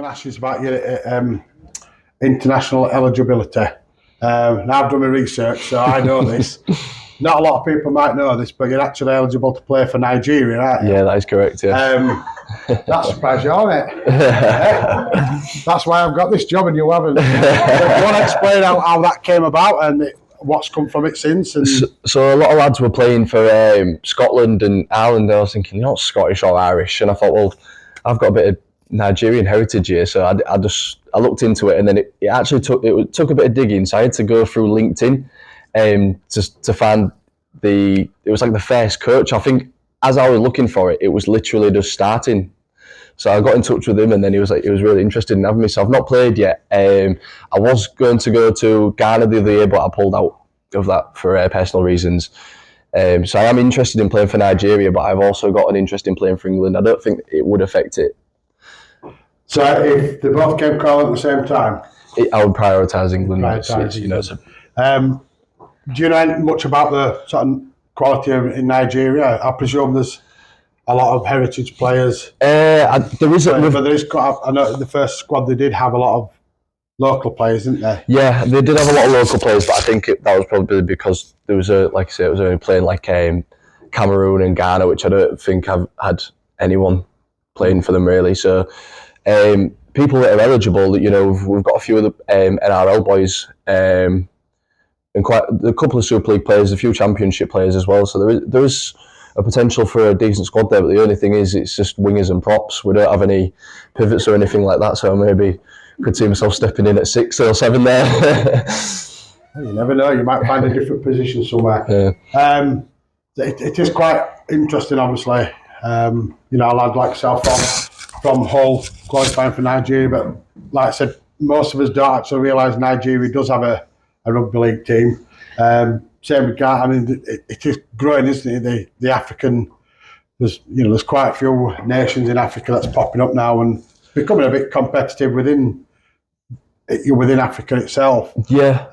ask you about your international eligibility. Now I've done my research, so I know this. Not a lot of people might know this, but you're actually eligible to play for Nigeria, aren't you? Yeah, that is correct, yeah. That surprised you, isn't it? That's why I've got this job and you haven't. Do you want to explain how that came about and what's come from it since? And so a lot of lads were playing for Scotland and Ireland, and I was thinking, you're not Scottish or Irish, and I thought, well, I've got a bit of Nigerian heritage here, so I looked into it, and then it actually took a bit of digging, so I had to go through LinkedIn to find it was like the first coach. I think as I was looking for it, it was literally just starting. So I got in touch with him, and then he was really interested in having me. So I've not played yet. I was going to go to Ghana the other year, but I pulled out of that for personal reasons. So I am interested in playing for Nigeria, but I've also got an interest in playing for England. I don't think it would affect it. So if they both came calling at the same time? I would prioritise England. Do you know much about the sort of quality in Nigeria? I presume there's a lot of heritage players. There is. I know the first squad they did have a lot of local players, didn't they? Yeah, they did have a lot of local players, but I think that was probably because there was it was only playing like Cameroon and Ghana, which I don't think I've had anyone playing for them really. So people that are eligible, we've got a few of the NRL boys. And quite a couple of Super League players, a few Championship players as well. So there is a potential for a decent squad there. But the only thing is, it's just wingers and props. We don't have any pivots or anything like that. So maybe could see myself stepping in at 6 or 7 there. You never know. You might find a different position somewhere. Yeah. It is quite interesting, obviously. A lad like yourself from Hull qualifying for Nigeria, but like I said, most of us don't actually realise Nigeria does have a rugby league team. Same with Ghana. I mean, it is growing, isn't it? The African, there's quite a few nations in Africa that's popping up now and becoming a bit competitive within Africa itself. Yeah.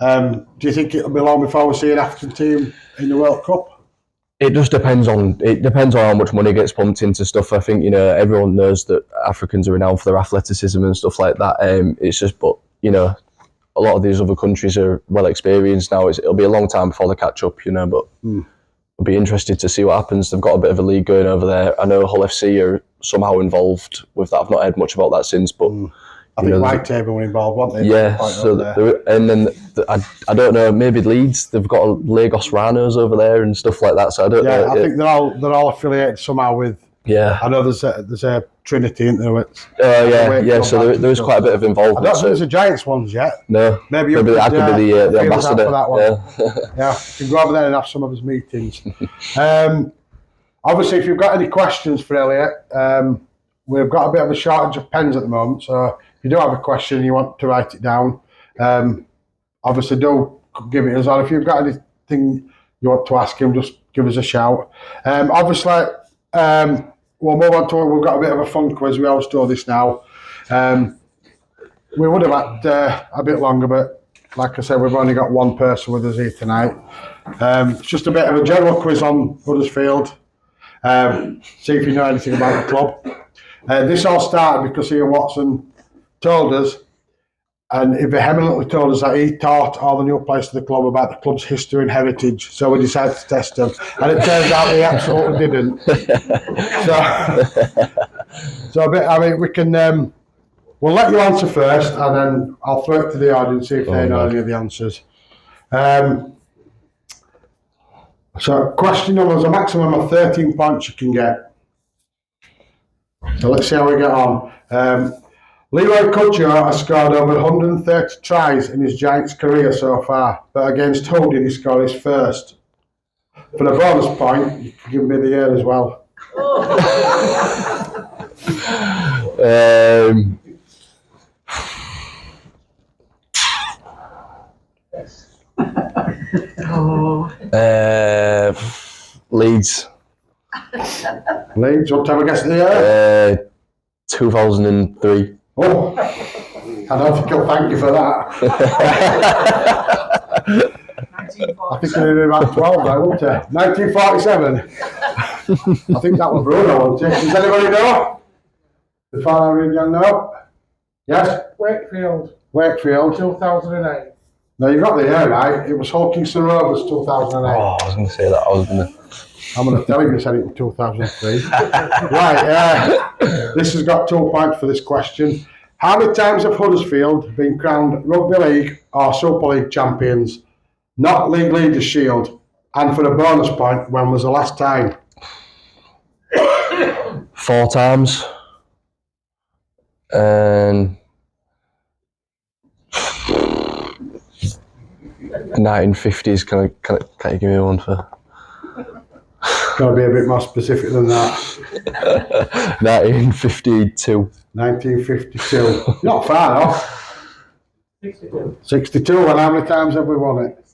Do you think it'll be long before we see an African team in the World Cup? It just depends on how much money gets pumped into stuff. I think everyone knows that Africans are renowned for their athleticism and stuff like that. It's just, but a lot of these other countries are well experienced now. It'll be a long time before they catch up, but I'll be interested to see what happens. They've got a bit of a league going over there. I know Hull FC are somehow involved with that. I've not heard much about that since, but I think Whithaven were involved, weren't they? Yeah, and then I don't know. Maybe Leeds. They've got Lagos Rhinos over there and stuff like that. So I don't know. Yeah, I think they're all affiliated somehow with. Yeah, I know there's a Trinity, isn't there? Yeah. So there is quite a bit of involvement. I don't think there's a Giants ones yet. No, maybe I could be the ambassador for that one. Yeah, you can go over there and have some of his meetings. Obviously, if you've got any questions for Elliott, we've got a bit of a shortage of pens at the moment. So if you do have a question and you want to write it down, obviously do give it us on. If you've got anything you want to ask him, just give us a shout. Obviously. We'll move on to it. We've got a bit of a fun quiz. We always do this now. We would have had a bit longer, but like I said, we've only got one person with us here tonight. It's just a bit of a general quiz on Huddersfield. See if you know anything about the club. This all started because Ian Watson told us, and he vehemently told us that he taught all the new players to the club about the club's history and heritage. So we decided to test them, and it turns out he absolutely didn't. So we can. We'll let you answer first, and then I'll throw it to the audience see if they know any of the answers. So question number is a maximum of 13 points you can get. So let's see how we get on. Leroy Cudjoe has scored over 130 tries in his Giants career so far, but against who did he score his first? For the bonus point, you can give me the year as well. Leeds. Leeds, what time I guess the year? 2003. Oh, I don't think I'll thank you for that. I think it'll be about 12 now, won't it? 1947. I think that was Bruno, wasn't it? Does anybody know? The final region know? Yes? Wakefield, Wakefield. 2008. No, you got the year right. It was Hulkinson Rovers 2008. Oh, I was going to say that. I'm going to tell you said it in 2003. Right, this has got 2 points for this question. How many times have Huddersfield been crowned Rugby League or Super League champions? Not League Leaders' Shield. And for a bonus point, when was the last time? 4 times. And 1950s. Can you give me one for? Got to be a bit more specific than that. 1952. 1952. Not far off. 62. 62. And how many times have we won it?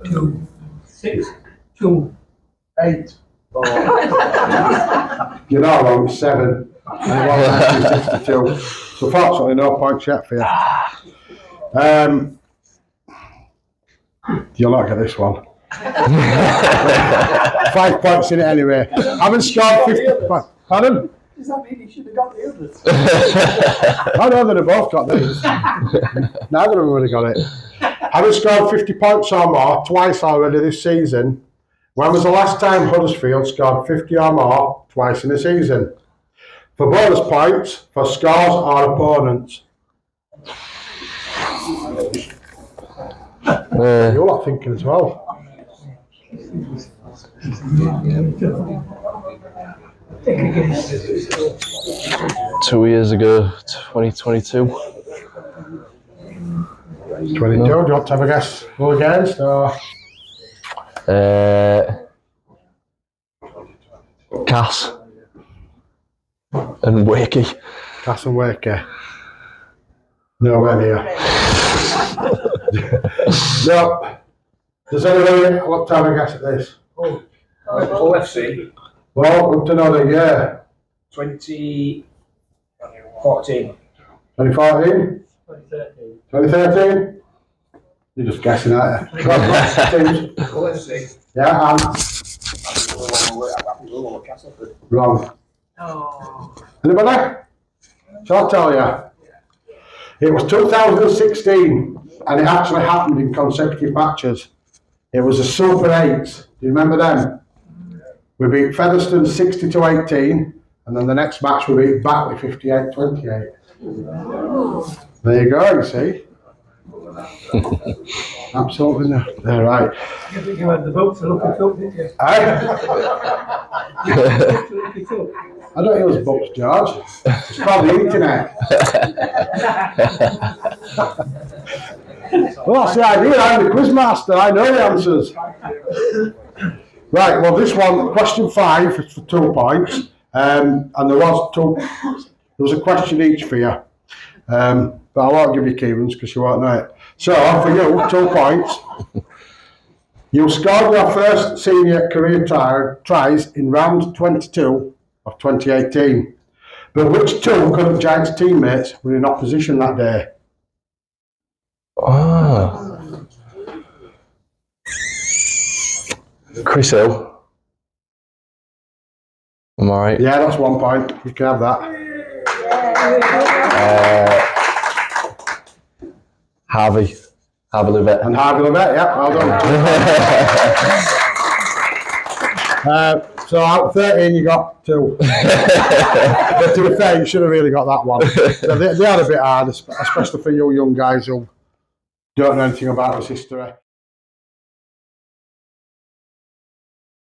2, 6, 2, 8. You're not wrong. 7. And it was 1962. So fortunately, no points yet for you. You'll not get this one. 5 points in it anyway. Haven't scored 50 points. Pardon? Does that mean he should have got the others? I know that they both got these. Neither of them would have got it. Having scored 50 points or more twice already this season, when was the last time Huddersfield scored 50 or more twice in a season? For bonus points, for scores or opponents. You're not thinking as well. Two years ago, 2022. 22, do you want to have a guess? Go against or? Cass and Wakey. Cass and Wakey. Nowhere near. No. Does anybody want to have a guess at this? OFC Well, want to know the year. 2014. 2014? 2013. 2013? You're just guessing, aren't you? Teams. OFC. Yeah, and wrong. Oh. Anybody? Shall I tell you? It was 2016, and it actually happened in consecutive matches. It was a Super 8. Do you remember them? We beat Featherstone 60-18, and then the next match we beat Batley 58-28. There you go, you see. Absolutely no. They're right. You think you had the vote to look it up, didn't you? I don't use books, George. It's called the internet. Well, that's the idea. I'm the quiz master. I know the answers. Right. Well, this one, question 5, is for 2 points, and there was a question each for you. But I won't give you Kieran's because you won't know it. So for you, 2 points. You scored your first senior career tries in round 22 of 2018. But which 2 current Giants teammates were in opposition that day? Oh. Chris Hill. Am I right? Yeah, that's 1 point. You can have that. Harvey Livett. And Harvey Livett, yeah, well done. So out of 13, you got 2. But to be fair, you should have really got that one. So they had a bit hard, especially for you young guys who don't know anything about this history.